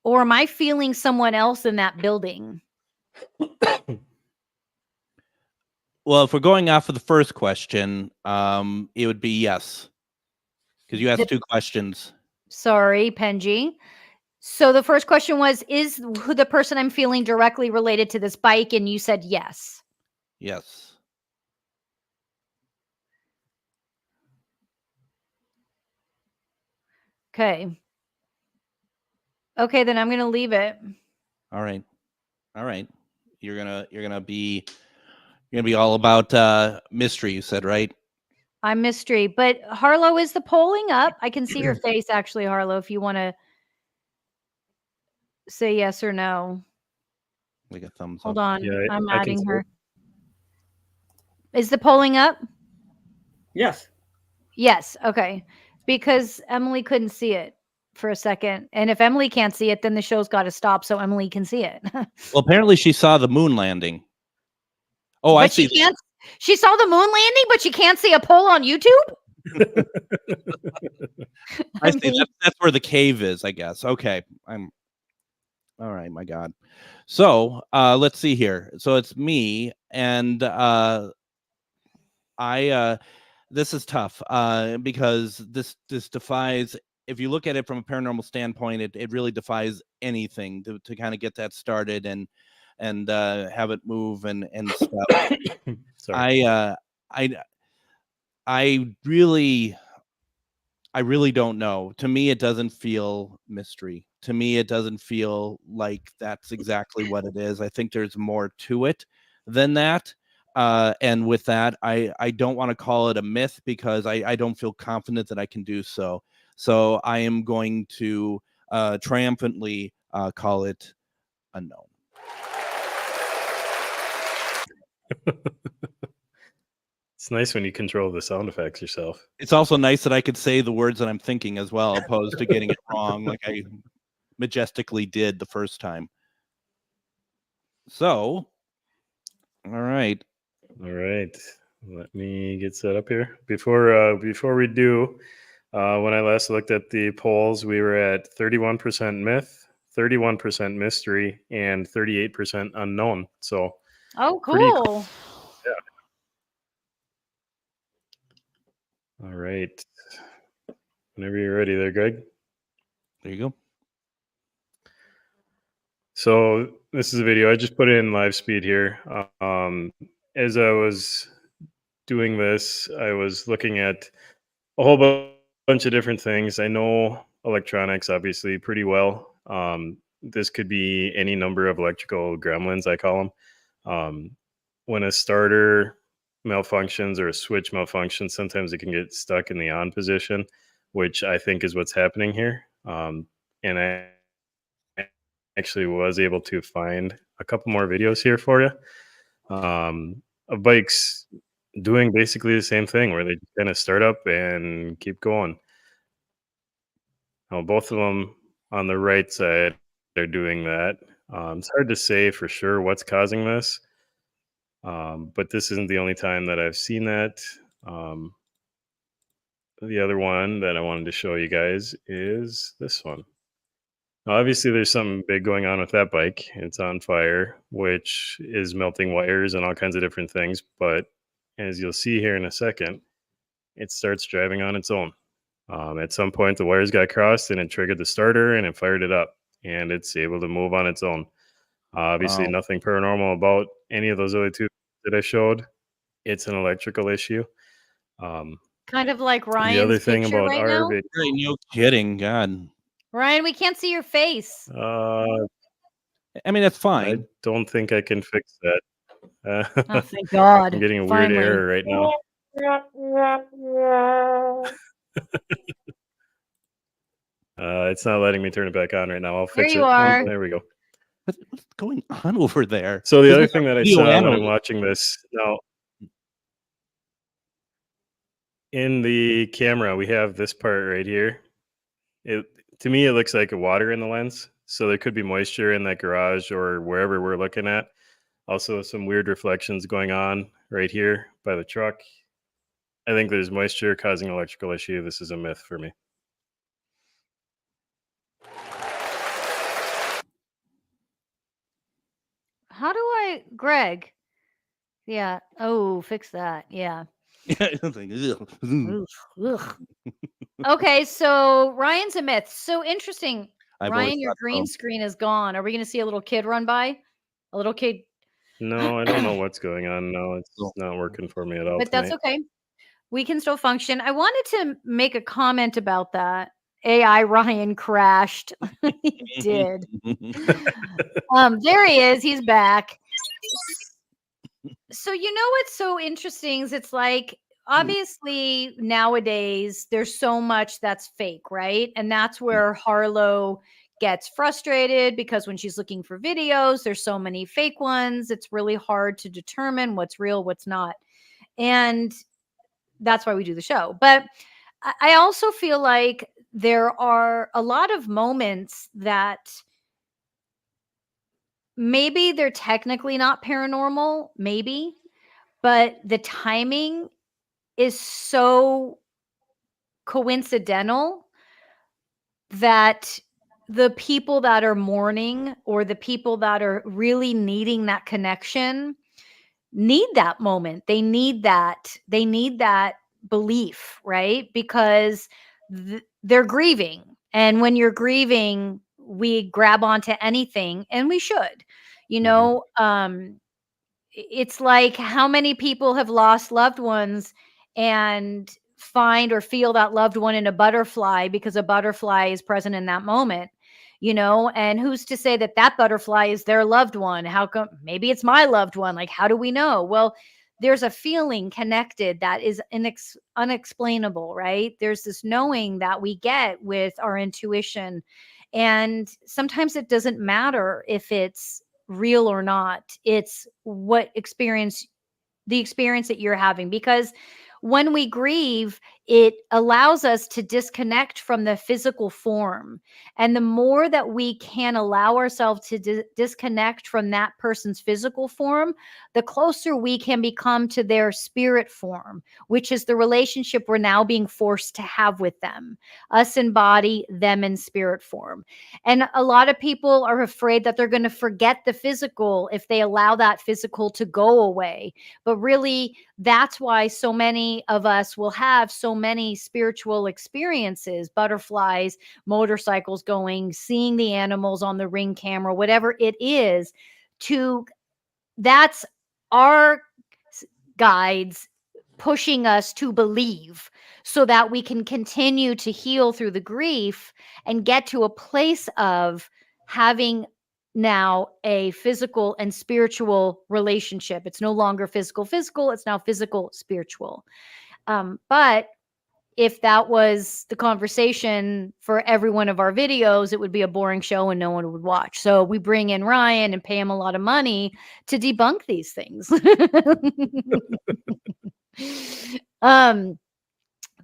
S1: or am I feeling someone else in that building?
S2: Well, if we're going off of the first question, it would be yes, because you asked two questions.
S1: Sorry, Penji. So the first question was, is who the person I'm feeling directly related to this bike? And you said yes.
S2: Yes.
S1: Okay. Okay, then I'm going to leave it.
S2: All right. You're gonna be all about mystery. You said, right?
S1: I'm mystery, but Harlow, is the polling up? I can see your face actually, Harlow, if you want to say yes or no.
S2: Like a thumbs
S1: Hold
S2: up.
S1: on.
S5: Yeah,
S1: I'm
S5: I can
S1: adding
S5: see
S1: her. Is the polling up?
S4: Yes.
S1: Yes. Okay. Because Emily couldn't see it for a second. And if Emily can't see it, then the show's got to stop so Emily can see it.
S2: Well, apparently she saw the moon landing. Oh, I
S1: But
S2: see.
S1: she saw the moon landing, but she can't see a poll on YouTube?
S2: I see. That's where the cave is, I guess. Okay. I'm all right, my God. So let's see here. So it's me, and this is tough because this defies, if you look at it from a paranormal standpoint, it really defies anything to kind of get that started and have it move and stuff.
S5: Sorry.
S2: I really don't know. To me, it doesn't feel mystery. To me, it doesn't feel like that's exactly what it is. I think there's more to it than that. And with that, I don't want to call it a myth because I don't feel confident that I can do so. So I am going to triumphantly call it unknown.
S5: It's nice when you control the sound effects yourself.
S2: It's also nice that I could say the words that I'm thinking as well, opposed to getting it wrong like I majestically did the first time. So, all right.
S5: Let me get set up here. Before we do, when I last looked at the polls, we were at 31% myth, 31% mystery, and 38% unknown. So,
S1: Oh,
S5: pretty
S1: cool.
S5: Yeah. All right. Whenever you're ready there, Greg.
S2: There you go.
S5: So this is a video. I just put it in live speed here. As I was doing this, I was looking at a whole bunch of different things. I know electronics obviously pretty well. This could be any number of electrical gremlins, I call them. When a starter malfunctions or a switch malfunctions, sometimes it can get stuck in the on position, which I think is what's happening here. And I actually was able to find a couple more videos here for you. of bikes doing basically the same thing where they kind of start up and keep going. Now, both of them on the right side are doing that. It's hard to say for sure what's causing this, but this isn't the only time that I've seen that. The other one that I wanted to show you guys is this one. Now, obviously, there's something big going on with that bike. It's on fire, which is melting wires and all kinds of different things. But as you'll see here in a second, it starts driving on its own. At some point, the wires got crossed and it triggered the starter and it fired it up, and it's able to move on its own. Obviously,
S2: Wow.
S5: nothing paranormal about any of those other two that I showed. It's an electrical issue. Um,
S1: Kind of like
S5: the
S1: Ryan's
S5: other thing
S1: picture
S5: about
S1: right
S5: our
S1: now.
S5: video,
S2: Right, no kidding. God.
S1: Ryan, we can't see your face.
S2: I mean, that's
S5: I
S2: fine.
S5: don't think I can fix that.
S1: Oh, thank God.
S5: I'm getting a weird
S1: Finally.
S5: error right now. It's not letting me turn it back on right now. I'll fix
S1: you
S5: it. Oh,
S1: are.
S5: there we go.
S2: What's going on over there?
S5: So the
S2: Is
S5: other
S2: this a
S5: thing that I
S2: video
S5: saw when I'm
S2: analyst?
S5: watching this now, in the camera, we have this part right here. It to me, it looks like a water in the lens. So there could be moisture in that garage or wherever we're looking at. Also, some weird reflections going on right here by the truck. I think there's moisture causing electrical issue. This is a myth for me.
S1: How do I, Greg? Yeah. Oh, fix that. Yeah.
S2: It's like, ugh.
S1: Oof, ugh. Okay, so Ryan's a myth. So interesting.
S2: I've always
S1: Ryan, your
S2: thought
S1: green
S2: so.
S1: screen is gone. Are we going to see a little kid run by? A little kid?
S5: No, I don't know what's going on. No, it's not working for me at all
S1: But that's
S5: tonight.
S1: okay. We can still function. I wanted to make a comment about that. AI Ryan crashed. He did. There he is. He's back. So you know what's so interesting is it's like obviously nowadays there's so much that's fake, right? And that's where Harlow gets frustrated because when she's looking for videos, there's so many fake ones. It's really hard to determine what's real, what's not. And that's why we do the show. But I also feel like there are a lot of moments that maybe they're technically not paranormal, maybe, but the timing is so coincidental that the people that are mourning or the people that are really needing that connection need that moment. They need that belief, right? Because they're grieving. And when you're grieving, we grab onto anything, and we should. You know, it's like how many people have lost loved ones and find or feel that loved one in a butterfly because a butterfly is present in that moment, you know? And who's to say that that butterfly is their loved one? How come maybe it's my loved one? Like, how do we know? Well, there's a feeling connected that is unexplainable, right? There's this knowing that we get with our intuition. And sometimes it doesn't matter if it's real or not. It's what the experience that you're having, because when we grieve, it allows us to disconnect from the physical form. And the more that we can allow ourselves to disconnect from that person's physical form, the closer we can become to their spirit form, which is the relationship we're now being forced to have with them, us in body, them in spirit form. And a lot of people are afraid that they're going to forget the physical if they allow that physical to go away. But really, that's why so many of us will have so many spiritual experiences, butterflies, motorcycles going, seeing the animals on the Ring camera, whatever it is. That's our guides pushing us to believe so that we can continue to heal through the grief and get to a place of having now a physical and spiritual relationship. It's no longer physical, it's now physical, spiritual. But if that was the conversation for every one of our videos, it would be a boring show and no one would watch. So we bring in Ryan and pay him a lot of money to debunk these things.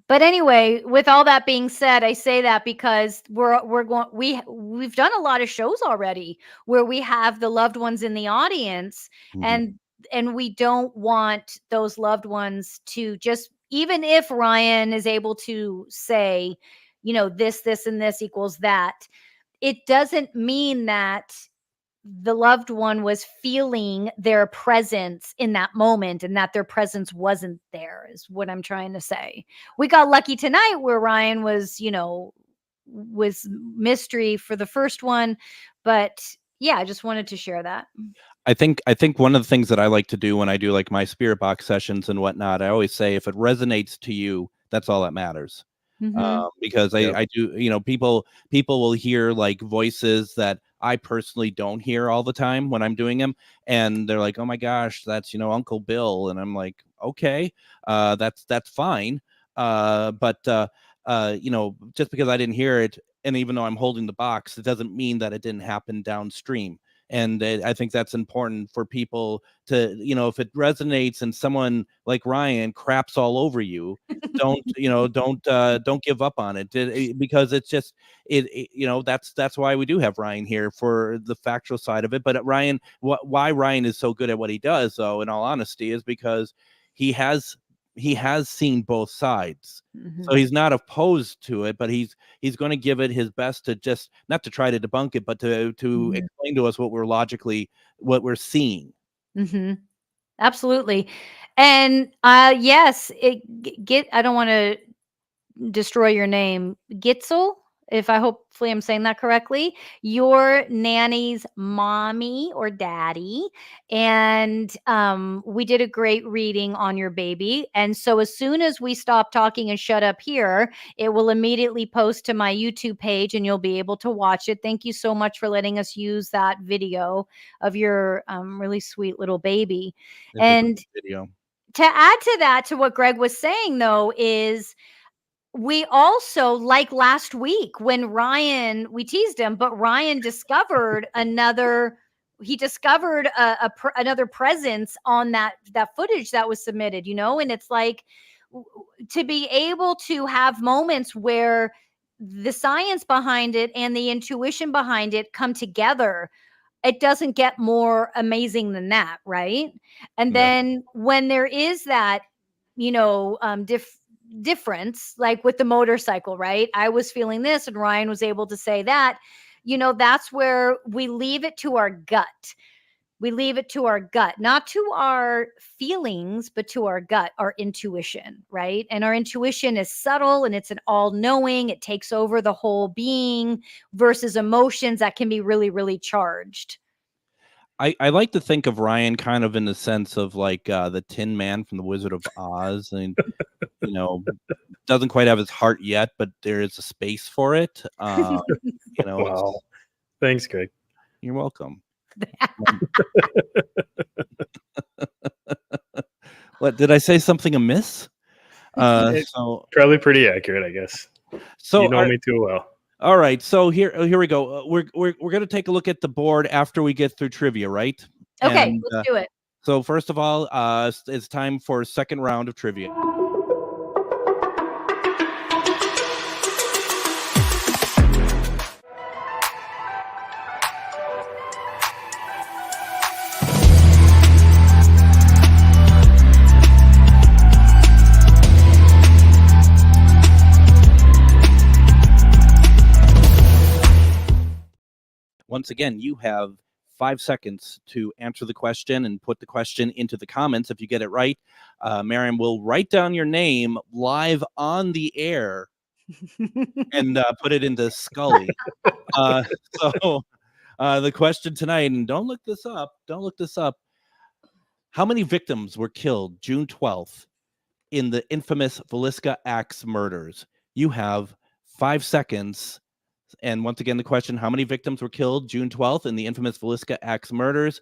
S1: But anyway, with all that being said, I say that because we've done a lot of shows already where we have the loved ones in the audience,
S2: Mhm.
S1: and we don't want those loved ones to just, even if Ryan is able to say, this, and this equals that, it doesn't mean that the loved one was feeling their presence in that moment and that their presence wasn't there, is what I'm trying to say. We got lucky tonight where Ryan was, was mystery for the first one, but yeah, I just wanted to share that.
S2: I think one of the things that I like to do when I do like my spirit box sessions and whatnot, I always say, if it resonates to you, that's all that matters. Because I do, people will hear like voices that I personally don't hear all the time when I'm doing them, and they're like, oh my gosh, that's Uncle Bill, and I'm like, okay, that's fine, but just because I didn't hear it, and even though I'm holding the box, it doesn't mean that it didn't happen downstream. And I think that's important for people to, if it resonates and someone like Ryan craps all over you, don't give up on it, because it's just, that's why we do have Ryan here, for the factual side of it. But Ryan, why Ryan is so good at what he does, though, in all honesty, is because he has seen both sides. So he's not opposed to it, but he's going to give it his best to just not to try to debunk it, but to explain to us what we're seeing.
S1: Absolutely. And yes, I don't want to destroy your name, Gitzel, if hopefully I'm saying that correctly, your nanny's mommy or daddy. And we did a great reading on your baby. And so as soon as we stop talking and shut up here, it will immediately post to my YouTube page and you'll be able to watch it. Thank you so much for letting us use that video of your really sweet little baby. And
S2: video.
S1: To add to that, to what Greg was saying, though, is we also, like last week when Ryan, we teased him, but Ryan discovered another presence on that footage that was submitted, and it's like, to be able to have moments where the science behind it and the intuition behind it come together, it doesn't get more amazing than that, right? And then when there is that, difference, like with the motorcycle, right? I was feeling this and Ryan was able to say that, that's where we leave it to our gut. We leave it to our gut, not to our feelings, but to our gut, our intuition, right? And our intuition is subtle and it's an all-knowing. It takes over the whole being, versus emotions that can be really, really charged.
S2: I like to think of Ryan kind of in the sense of like the Tin Man from the Wizard of Oz, and doesn't quite have his heart yet, but there is a space for it.
S5: Wow. Thanks, Greg.
S2: You're welcome. What, did I say something amiss? So
S5: probably pretty accurate, I guess.
S2: So
S5: you know me too well.
S2: All right, so here we go. We're going to take a look at the board after we get through trivia, right?
S1: Okay, let's do it.
S2: So first of all, it's time for a second round of trivia. Once again, you have 5 seconds to answer the question and put the question into the comments. If you get it right, Miriam will write down your name live on the air and put it into Scully. So the question tonight, and don't look this up. How many victims were killed June 12th in the infamous Villisca Axe murders? You have 5 seconds. And once again, the question, how many victims were killed June 12th in the infamous Villisca Axe murders?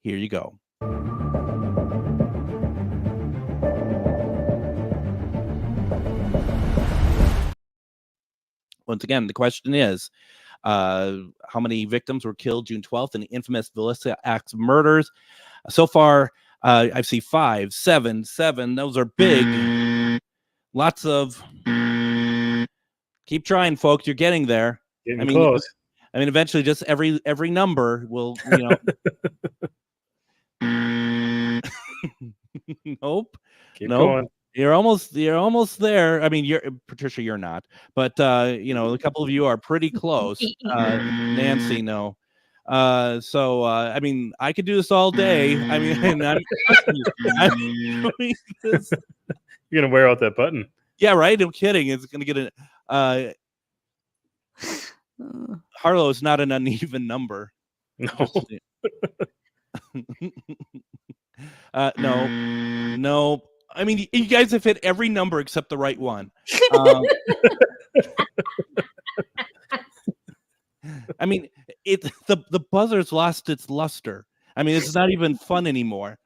S2: Here you go. Once again, the question is, how many victims were killed June 12th in the infamous Villisca Axe murders? So far, I see 5, 7. Those are big. Lots of. Keep trying, folks. You're getting there.
S5: Getting close.
S2: I mean, eventually, just every number will, Nope.
S5: Keep
S2: Nope.
S5: going.
S2: You're almost there. I mean, Patricia, you're not, but a couple of you are pretty close. Nancy, no. So I mean, I could do this all day. I mean, and I'm doing this.
S5: You're gonna wear out that button.
S2: Yeah, right. I'm kidding. It's gonna get Harlow is not an uneven number.
S5: No.
S2: No. I mean, you guys have hit every number except the right one. I mean, the buzzer's lost its luster. I mean, it's not even fun anymore.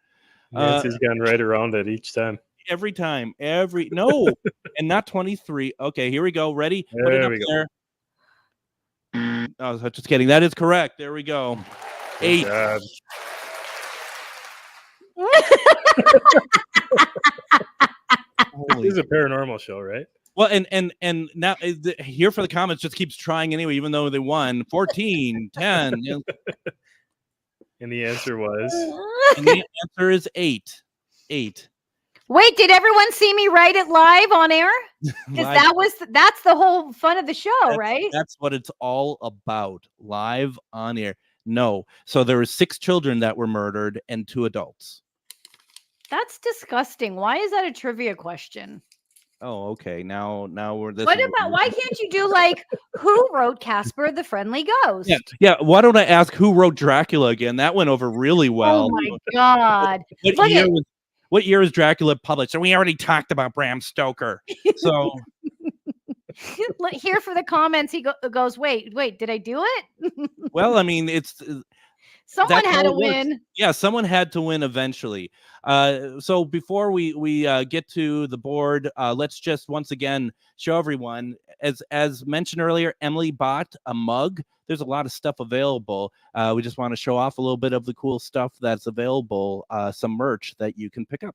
S5: Nancy's gone right around it each time.
S2: Every time. No, and not 23. Okay, here we go. Ready? Put it
S5: There
S2: up
S5: we go.
S2: there. Oh, just kidding. That is correct. There we go. 8.
S5: God. This is a paranormal show, right?
S2: Well, and now here for the comments just keeps trying anyway, even though they won 14, 10.
S5: And the answer was
S2: And the answer is 8. 8.
S1: Wait, did everyone see me write it live on air? Because
S2: Live.
S1: that's the whole fun of the show, right?
S2: That's what it's all about. Live on air. No. So there were 6 children that were murdered and 2 adults.
S1: That's disgusting. Why is that a trivia question?
S2: Oh, okay. Now we're this.
S1: What about why can't you do like who wrote Casper the Friendly Ghost?
S2: Yeah. Why don't I ask who wrote Dracula again? That went over really well.
S1: Oh my God.
S2: What year was Dracula published? So we already talked about Bram Stoker. So
S1: Here for the comments, he goes, wait, did I do it?
S2: well, I mean, it's
S1: someone
S2: that's
S1: had
S2: how
S1: to
S2: it works.
S1: win.
S2: Yeah, someone had to win eventually. So before we get to the board, let's just once again show everyone, as mentioned earlier, Emily bought a mug. There's a lot of stuff available. We just want to show off a little bit of the cool stuff that's available, some merch that you can pick up.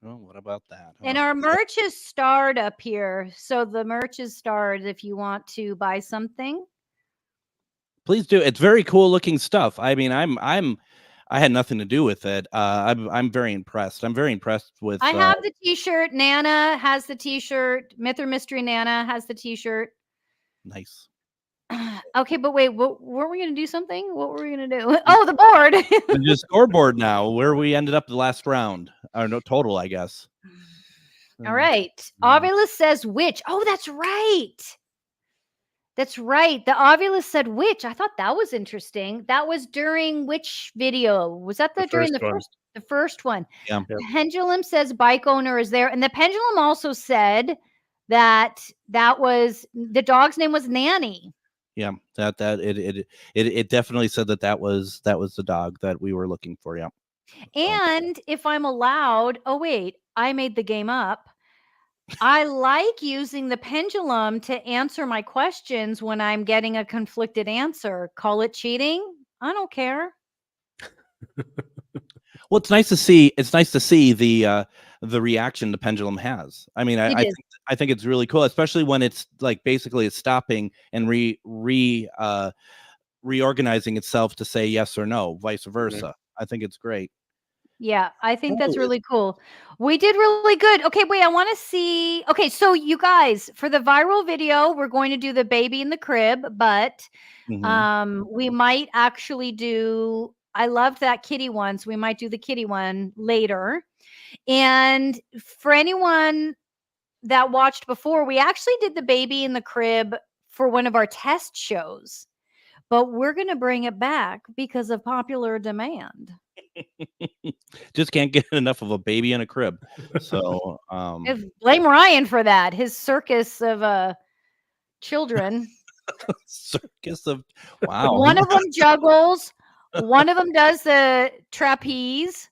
S2: Well, what about that?
S1: And our merch is starred up here. So the merch is starred if you want to buy something.
S2: Please do. It's very cool looking stuff. I mean, I had nothing to do with it. I'm very impressed. I'm very impressed with.
S1: I have the t-shirt. Nana has the t-shirt. Myth or Mystery Nana has the t-shirt.
S2: Nice.
S1: Okay, but wait, weren't we going to do something? What were we going to do? Oh, the board.
S2: The scoreboard now, where we ended up the last round. Or no, total, I guess.
S1: All right. Ovulus says which. Oh, that's right. That's right. The Ovulus said which. I thought that was interesting. That was during which video? Was that during the first one?
S2: Yeah.
S1: The Pendulum says bike owner is there. And the Pendulum also said that was the dog's name was Nanny.
S2: Yeah, it definitely said that was the dog that we were looking for. Yeah.
S1: And if I'm allowed, oh wait, I made the game up. I like using the pendulum to answer my questions when I'm getting a conflicted answer. Call it cheating. I don't care.
S2: Well, it's nice to see. It's nice to see the reaction the pendulum has. I mean, I think it's really cool, especially when it's like basically it's stopping and reorganizing itself to say yes or no, vice versa.
S5: Mhm.
S2: I think it's great.
S1: Yeah, I think that's really cool. We did really good. Okay, wait, I want to see. Okay, so you guys, for the viral video, we're going to do the baby in the crib, but we might actually do. I loved that kitty one, so we might do the kitty one later. And for anyone that watched before, we actually did the baby in the crib for one of our test shows, but we're going to bring it back because of popular demand.
S2: Just can't get enough of a baby in a crib. So
S1: Blame Ryan for that. His circus of children.
S2: circus of wow.
S1: One of them juggles. One of them does the trapeze.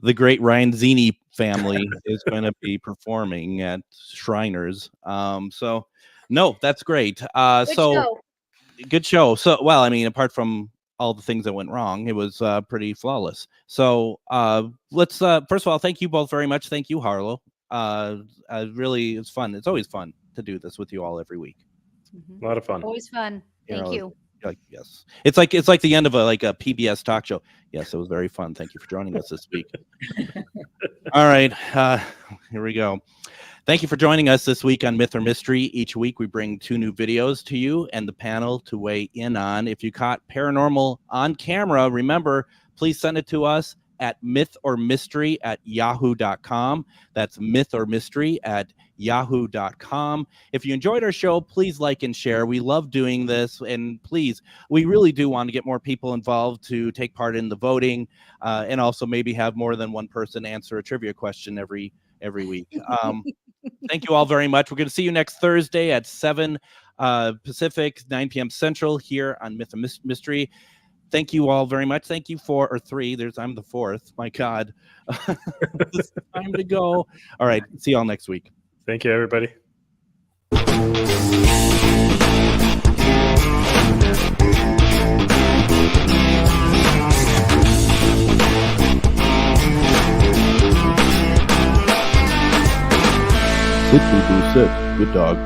S2: The great Ryan Zini family is going to be performing at Shriners. So no, that's great. Good show. So, well, I mean, apart from all the things that went wrong, it was pretty flawless. So let's first of all, thank you both very much. Thank you, Harlow. Really, it's fun. It's always fun to do this with you all every week.
S5: A lot of fun.
S1: Always fun. Thank you.
S2: Like, yes, it's like the end of a PBS talk show. Yes, it was very fun. Thank you for joining us this week. All right, here we go. Thank you for joining us this week on Myth or Mystery. Each week we bring 2 new videos to you and the panel to weigh in on. If you caught paranormal on camera, remember, please send it to us at mythormystery@yahoo.com. That's mythormystery@yahoo.com. If you enjoyed our show, please like and share. We love doing this, and please, we really do want to get more people involved to take part in the voting, and also maybe have more than one person answer a trivia question every week. Thank you all very much. We're going to see you next Thursday at 7 Pacific, 9 p.m. Central here on Myth and Mystery. Thank you all very much. Thank you for, or 3. I'm the 4th. My God. It's time to go. All right. See you all next week.
S5: Thank you, everybody.
S6: Good dog.